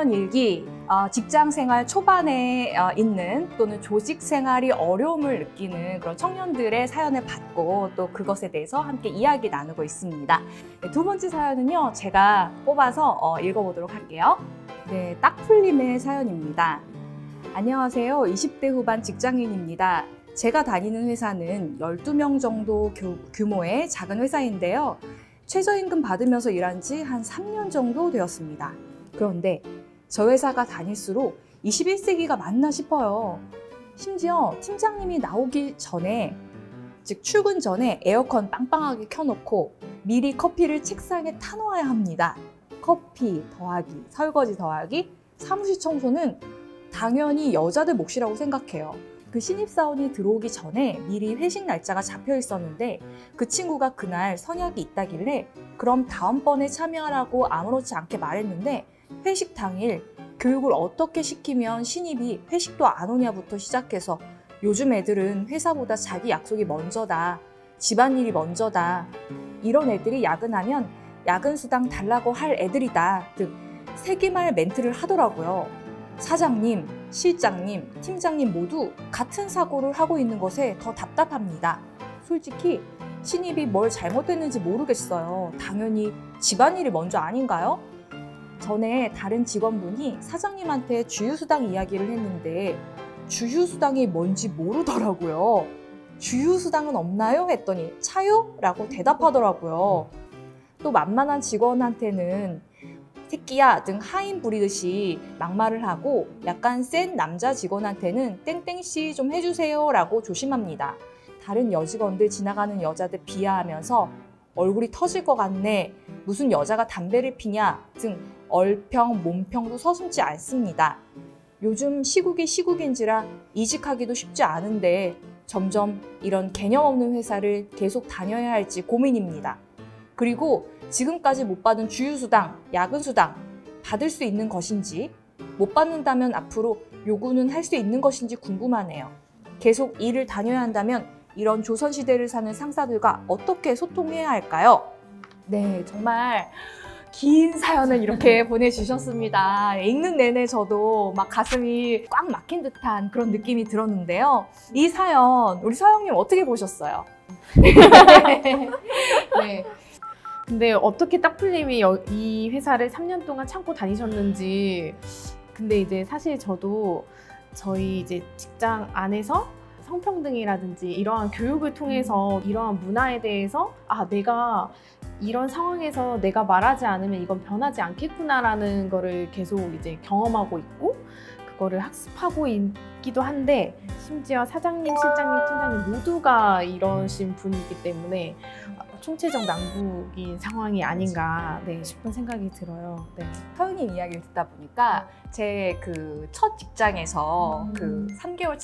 청년 일기, 직장 생활 초반에 있는 또는 조직 생활이 어려움을 느끼는 그런 청년들의 사연을 받고 또 그것에 대해서 함께 이야기 나누고 있습니다. 네, 두 번째 사연은요, 제가 뽑아서 읽어보도록 할게요. 네, 딱풀림의 사연입니다. 안녕하세요. 20대 후반 직장인입니다. 제가 다니는 회사는 12명 정도 규모의 작은 회사인데요. 최저임금 받으면서 일한 지 한 3년 정도 되었습니다. 그런데 저 회사가 다닐수록 21세기가 맞나 싶어요. 심지어 팀장님이 나오기 전에, 즉 출근 전에 에어컨 빵빵하게 켜놓고 미리 커피를 책상에 타놓아야 합니다. 커피 더하기, 설거지 더하기, 사무실 청소는 당연히 여자들 몫이라고 생각해요. 그 신입사원이 들어오기 전에 미리 회식 날짜가 잡혀 있었는데 그 친구가 그날 선약이 있다길래 그럼 다음번에 참여하라고 아무렇지 않게 말했는데 회식 당일 교육을 어떻게 시키면 신입이 회식도 안 오냐부터 시작해서 요즘 애들은 회사보다 자기 약속이 먼저다, 집안일이 먼저다, 이런 애들이 야근하면 야근 수당 달라고 할 애들이다 등 세기말 멘트를 하더라고요. 사장님, 실장님, 팀장님 모두 같은 사고를 하고 있는 것에 더 답답합니다. 솔직히 신입이 뭘 잘못했는지 모르겠어요. 당연히 집안일이 먼저 아닌가요? 전에 다른 직원분이 사장님한테 주휴수당 이야기를 했는데 주휴수당이 뭔지 모르더라고요. 주휴수당은 없나요? 했더니 차요? 라고 대답하더라고요. 또 만만한 직원한테는 새끼야 등 하인 부리듯이 막말을 하고 약간 센 남자 직원한테는 땡땡씨 좀 해주세요 라고 조심합니다. 다른 여직원들 지나가는 여자들 비하하면서 얼굴이 터질 것 같네, 무슨 여자가 담배를 피냐 등 얼평, 몸평도 서슴지 않습니다. 요즘 시국이 시국인지라 이직하기도 쉽지 않은데 점점 이런 개념 없는 회사를 계속 다녀야 할지 고민입니다. 그리고 지금까지 못 받은 주휴수당, 야근수당 받을 수 있는 것인지, 못 받는다면 앞으로 요구는 할 수 있는 것인지 궁금하네요. 계속 일을 다녀야 한다면 이런 조선시대를 사는 상사들과 어떻게 소통해야 할까요? 네, 정말 긴 사연을 이렇게 보내주셨습니다. 읽는 내내 저도 막 가슴이 꽉 막힌 듯한 그런 느낌이 들었는데요. 이 사연 우리 서영님 어떻게 보셨어요? 네. 근데 어떻게 딱풀님이 이 회사를 3년 동안 참고 다니셨는지. 근데 이제 사실 저도 저희 이제 직장 안에서 성평등이라든지 이러한 교육을 통해서 이러한 문화에 대해서 내가 이런 상황에서 내가 말하지 않으면 이건 변하지 않겠구나라는 거를 계속 이제 경험하고 있고 그거를 학습하고 있기도 한데, 심지어 사장님, 실장님, 팀장님 모두가 이러신 분이기 때문에 총체적 난국인 상황이 아닌가 싶은 생각이 들어요. 네. 서윤님 이야기를 듣다 보니까 제 그 첫 직장에서 그 3개월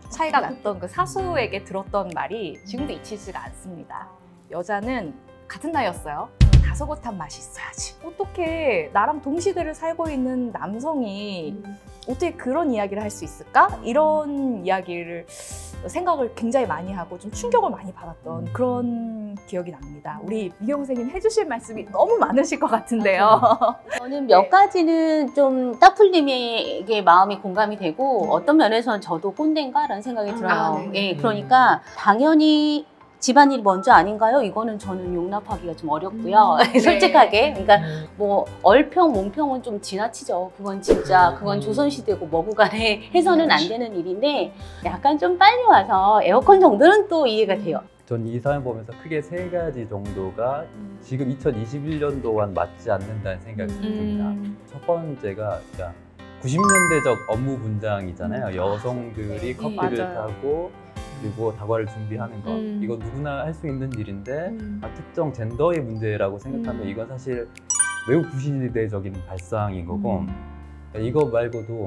차이가 났던 그 사수에게 들었던 말이 지금도 잊히지가 않습니다. 여자는 같은 나이였어요. 다소곳한 맛이 있어야지. 어떻게 나랑 동시대를 살고 있는 남성이 어떻게 그런 이야기를 할 수 있을까? 이런 이야기를 생각을 굉장히 많이 하고 좀 충격을 많이 받았던 그런 기억이 납니다. 우리 미경 선생님 해주실 말씀이 너무 많으실 것 같은데요. 저는 몇 가지는 좀 딱풀님에게 마음이 공감이 되고 어떤 면에서는 저도 꼰대인가라는 생각이 들어요. 예, 그러니까 당연히 집안일이 먼저 아닌가요? 이거는 저는 용납하기가 좀 어렵고요. 솔직하게. 그러니까 뭐 얼평, 몸평은 좀 지나치죠. 그건 진짜 그건 조선시대고 뭐고 간에 해서는 안 되는 일인데 약간 좀 빨리 와서 에어컨 정도는 또 이해가 돼요. 전 이 사연 보면서 크게 3가지 정도가 지금 2021년도와는 맞지 않는다는 생각이 듭니다. 첫 번째가 90년대적 업무 분장이잖아요. 여성들이 커피를 타고 그리고 다과를 준비하는 것, 이건 누구나 할 수 있는 일인데 특정 젠더의 문제라고 생각하면 이건 사실 매우 구시대적인 발상인 거고, 이거 말고도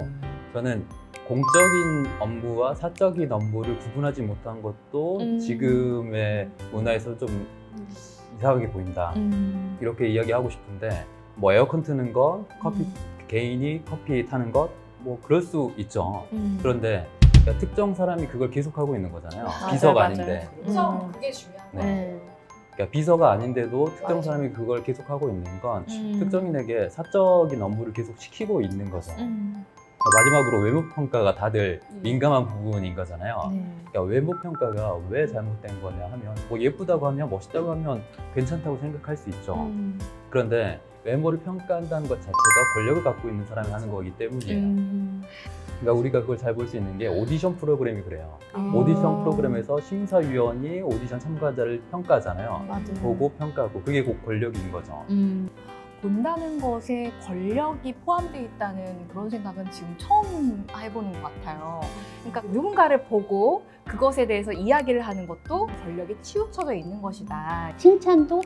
저는 공적인 업무와 사적인 업무를 구분하지 못한 것도 지금의 문화에서 좀 이상하게 보인다. 이렇게 이야기하고 싶은데, 뭐 에어컨 트는 것, 개인이 커피 타는 것, 뭐 그럴 수 있죠. 그런데 특정 사람이 그걸 계속하고 있는 거잖아요. 비서가 아닌데. 그렇죠. 그게 중요한 거예요. 그러니까 비서가 아닌데도 특정 맞아요. 사람이 그걸 계속 하고 있는 건 특정인에게 사적인 업무를 계속 시키고 있는 거죠. 마지막으로 외모 평가가 다들 민감한 부분인 거잖아요. 그러니까 외모 평가가 왜 잘못된 거냐 하면 뭐 예쁘다고 하면 멋있다고 하면 괜찮다고 생각할 수 있죠. 그런데 외모를 평가한다는 것 자체가 권력을 갖고 있는 사람이 하는 거기 때문이에요. 그러니까 우리가 그걸 잘 볼 수 있는 게 오디션 프로그램이 그래요. 오디션 프로그램에서 심사위원이 오디션 참가자를 평가하잖아요. 맞아요. 보고 평가하고 그게 곧 권력인 거죠. 본다는 것에 권력이 포함되어 있다는 그런 생각은 지금 처음 해보는 것 같아요. 그러니까 누군가를 보고 그것에 대해서 이야기를 하는 것도 권력에 치우쳐져 있는 것이다. 칭찬도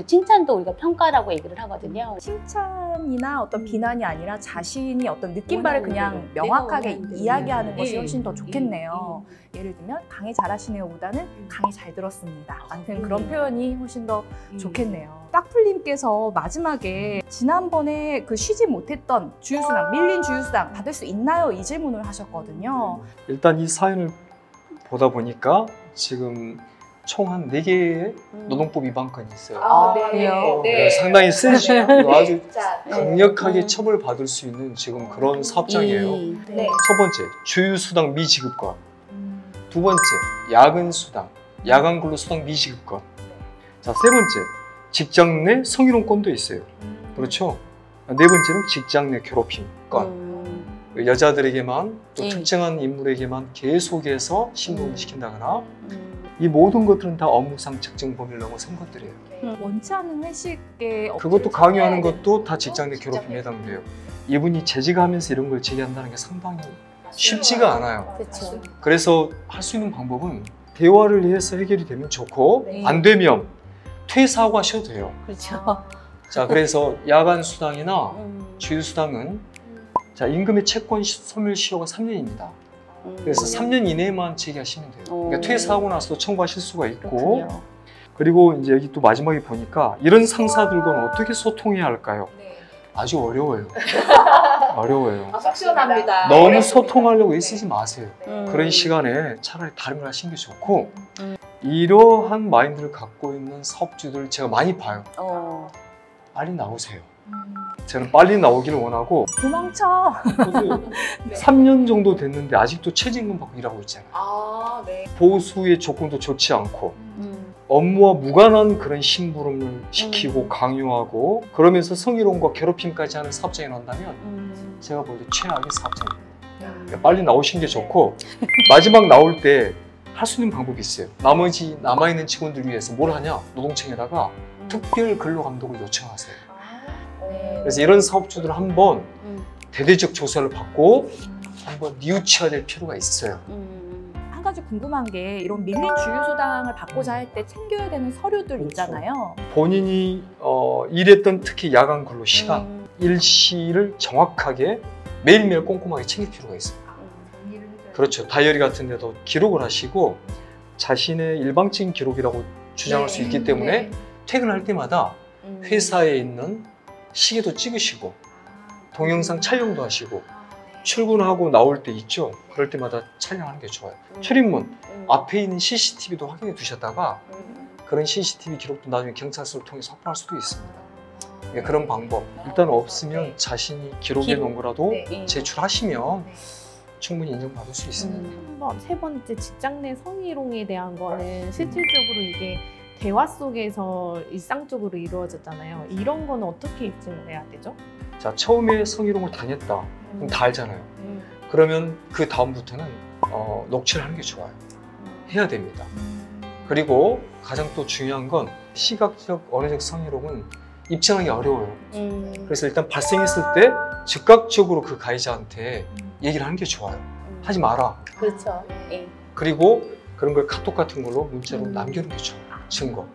칭찬도 우리가 평가라고 얘기를 하거든요. 칭찬이나 어떤 비난이 아니라 자신이 어떤 느낀바를 그냥 명확하게 이야기하는 것이 훨씬 더 좋겠네요. 예를 들면 강의 잘하시네요보다는 강의 잘 들었습니다. 같은 그런 표현이 훨씬 더 좋겠네요. 딱풀님께서 마지막에 지난번에 그 쉬지 못했던 주휴수당, 밀린 주휴수당 받을 수 있나요? 이 질문을 하셨거든요. 일단 이 사연을 보다 보니까 지금 총 한 4개의 노동법 위반 건이 있어요. 그래요? 네. 상당히 세죠. 아주 네. 강력하게 처벌받을 수 있는 지금 그런 사업장이에요. 네. 첫 번째, 주휴수당 미지급건. 두 번째, 야근수당, 야간근로수당 미지급건. 자, 세 번째, 직장 내 성희롱건도 있어요. 그렇죠? 네 번째는 직장 내 괴롭힘건. 여자들에게만 또 특정한 인물에게만 계속해서 신고를 시킨다거나 이 모든 것들은 다 업무상 적정 범위를 넘어선 것들이에요. 원치 않는 회식에 그것도 강요하는 것도 다 직장 내 괴롭힘에 해당돼요. 이분이 재직을 하면서 이런 걸 제기한다는 게 상당히 쉽지가 않아요. 그렇죠. 그래서 할 수 있는 방법은 대화를 해서 해결이 되면 좋고 네. 안 되면 퇴사하고 하셔도 돼요. 그렇죠. 자, 그래서 야간 수당이나 주휴 수당은 자, 임금의 채권 소멸 시효가 3년입니다. 그래서 3년 이내에만 제기하시면 돼요. 그러니까 퇴사하고 나서도 청구하실 수가 있고 그렇군요. 그리고 이제 여기 또 마지막에 보니까 이런 상사들과는 어떻게 소통해야 할까요? 아주 어려워요. 어려워요. 속 시원합니다. 너무 소통하려고 애쓰지 마세요. 음. 그런 시간에 차라리 다른 걸 하시는 게 좋고 이러한 마인드를 갖고 있는 사업주들 제가 많이 봐요. 빨리 나오세요. 저는 빨리 나오기를 원하고 도망쳐. 3년 정도 됐는데 아직도 최저임금 받고 일하고 있잖아요. 아, 네. 보수의 조건도 좋지 않고 업무와 무관한 그런 심부름을 시키고 강요하고 그러면서 성희롱과 괴롭힘까지 하는 사업장에 나온다면 제가 볼 때 최악의 사업장입니다. 그러니까 빨리 나오시는 게 좋고 마지막 나올 때 할 수 있는 방법이 있어요. 나머지 남아있는 직원들 위해서 뭘 하냐? 노동청에다가 특별 근로감독을 요청하세요. 그래서 이런 사업주들 한번 대대적 조사를 받고 한번 뉘우쳐야 될 필요가 있어요. 한 가지 궁금한 게 이런 밀린 주휴수당을 받고자 할 때 챙겨야 되는 서류들 그렇죠. 있잖아요. 본인이 일했던 특히 야간 근로 시간, 일시를 정확하게 매일매일 꼼꼼하게 챙길 필요가 있어요. 그렇죠. 다이어리 같은 데도 기록을 하시고 자신의 일방적인 기록이라고 주장할 수 있기 때문에 퇴근할 때마다 회사에 있는 시계도 찍으시고 동영상 촬영도 하시고 출근하고 나올 때 있죠. 그럴 때마다 촬영하는 게 좋아요. 출입문 앞에 있는 CCTV도 확인해 두셨다가 그런 CCTV 기록도 나중에 경찰서를 통해서 확보할 수도 있습니다. 그러니까 그런 방법 일단 없으면 자신이 기록해 놓은 거라도 제출하시면 충분히 인정받을 수 있습니다. 한번 세 번째 직장 내 성희롱에 대한 거는 실질적으로 이게 대화 속에서 일상적으로 이루어졌잖아요. 이런 거는 어떻게 입증을 해야 되죠? 자, 처음에 성희롱을 당했다. 그럼 다 알잖아요. 그러면 그 다음부터는 녹취를 하는 게 좋아요. 해야 됩니다. 그리고 가장 또 중요한 건 시각적, 언어적 성희롱은 입증하기 어려워요. 그래서 일단 발생했을 때 즉각적으로 그 가해자한테 얘기를 하는 게 좋아요. 하지 마라. 그렇죠. 그리고 그런 걸 카톡 같은 걸로 문자로 남기는 게 좋아요. 증거.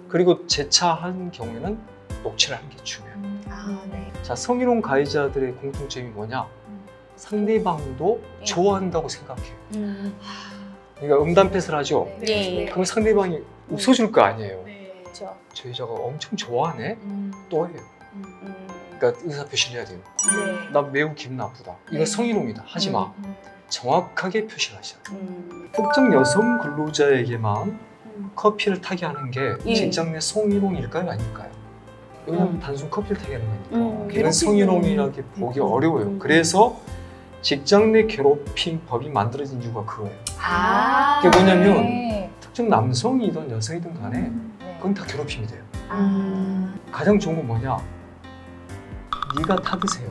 그리고 재차한 경우에는 녹취를 하는 게 중요해요. 자, 성희롱 가해자들의 공통점이 뭐냐? 상대방도 좋아한다고 생각해요. 그러니까 음담패스를 하죠. 그럼 상대방이 웃어줄 거 아니에요. 그렇죠. 저 여자가 엄청 좋아하네? 또 해요. 그러니까 의사표시를 해야 돼요. 나 매우 기분 나쁘다. 이거 성희롱이다. 하지 마. 정확하게 표시를 하셔야 돼요. 특정 여성 근로자에게만 커피를 타게 하는 게 예. 직장 내 성희롱일까요? 아닐까요? 왜냐하면 단순 커피를 타게 하는 거니까. 이런 괴롭힘은- 성희롱이라고 보기 어려워요. 그래서 직장 내 괴롭힘 법이 만들어진 이유가 그거예요. 그게 뭐냐면 네. 특정 남성이든 여성이든 간에 네. 그건 다 괴롭힘이 돼요. 음. 가장 좋은 건 뭐냐? 네가 타드세요.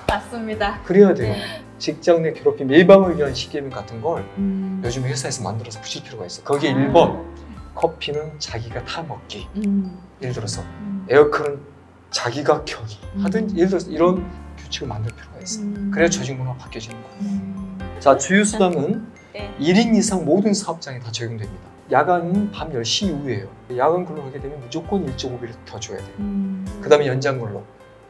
맞습니다. 그래야 돼요. 직장 내 괴롭힘 예방을 위한 시계명 같은 걸 음. 요즘 회사에서 만들어서 붙일 필요가 있어요. 거기에 1번 커피는 자기가 타 먹기. 예를 들어서 에어컨은 자기가 켜기 하든 예를 들어서 이런 규칙을 만들 필요가 있어요. 그래야 조직 문화가 바뀌어지는 거예요. 자, 주휴수당은 네. 1인 이상 모든 사업장에 다 적용됩니다. 야간은 밤 10시 이후에요. 야간 근로를 하게 되면 무조건 1.5배를 더 줘야 돼요. 그 다음에 연장 근로.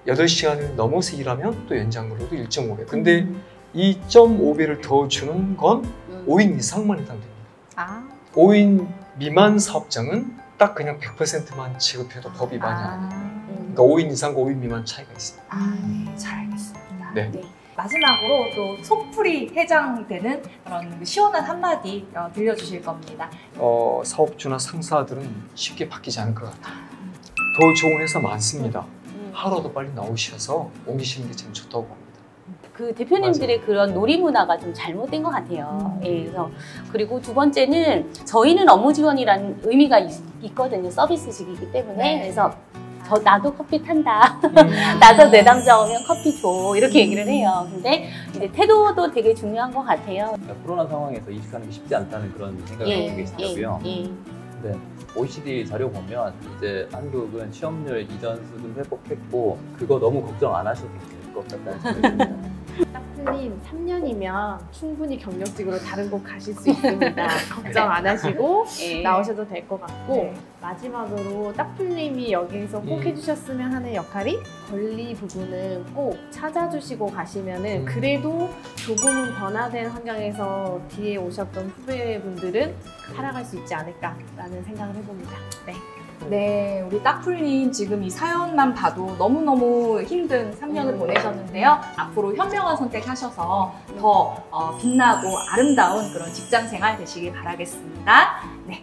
8시간을 넘어서 일하면 또 연장 근로도 1.5배. 근데 2.5배를 더 주는 건 5인 이상만 해당됩니다. 아. 5인 미만 사업장은 딱 그냥 100%만 지급해도 법 위반이 아니에요. 그러니까 5인 이상과 5인 미만 차이가 있습니다. 잘 알겠습니다. 네. 네. 마지막으로 또 속풀이 해장되는 그런 시원한 한마디 들려주실 겁니다. 사업주나 상사들은 쉽게 바뀌지 않을 것 같아요. 더 좋은 회사 많습니다. 하루라도 빨리 나오셔서 옮기시는 게 참 좋다고 봅니다. 그 대표님들의 그런 놀이 문화가 좀 잘못된 것 같아요. 예, 그래서 그리고 두 번째는 저희는 업무 지원이라는 의미가 있거든요. 서비스직이기 때문에. 네. 그래서 나도 커피 탄다. 나도 내담자 오면 커피 줘. 이렇게 얘기를 해요. 근데 이제 태도도 되게 중요한 것 같아요. 그러니까 코로나 상황에서 이직하는 게 쉽지 않다는 그런 생각을 갖고 계시더라고요. 근데 OECD 자료 보면 이제 한국은 취업률 이전 수준 회복했고 그거 너무 걱정 안 하셔도 될 것 같다는 생각이 듭니다. 따플님 3년이면 충분히 경력직으로 다른 곳 가실 수 있습니다. 걱정 안 하시고 예. 나오셔도 될 것 같고 네. 마지막으로 따플님이 여기서 꼭 해주셨으면 하는 역할이 권리 부분은 꼭 찾아주시고 가시면은 그래도 조금은 변화된 환경에서 뒤에 오셨던 후배분들은 살아갈 수 있지 않을까라는 생각을 해봅니다. 네. 네, 우리 따풀님 지금 이 사연만 봐도 너무너무 힘든 3년을 보내셨는데요. 앞으로 현명한 선택하셔서 더 빛나고 아름다운 그런 직장 생활 되시길 바라겠습니다. 네.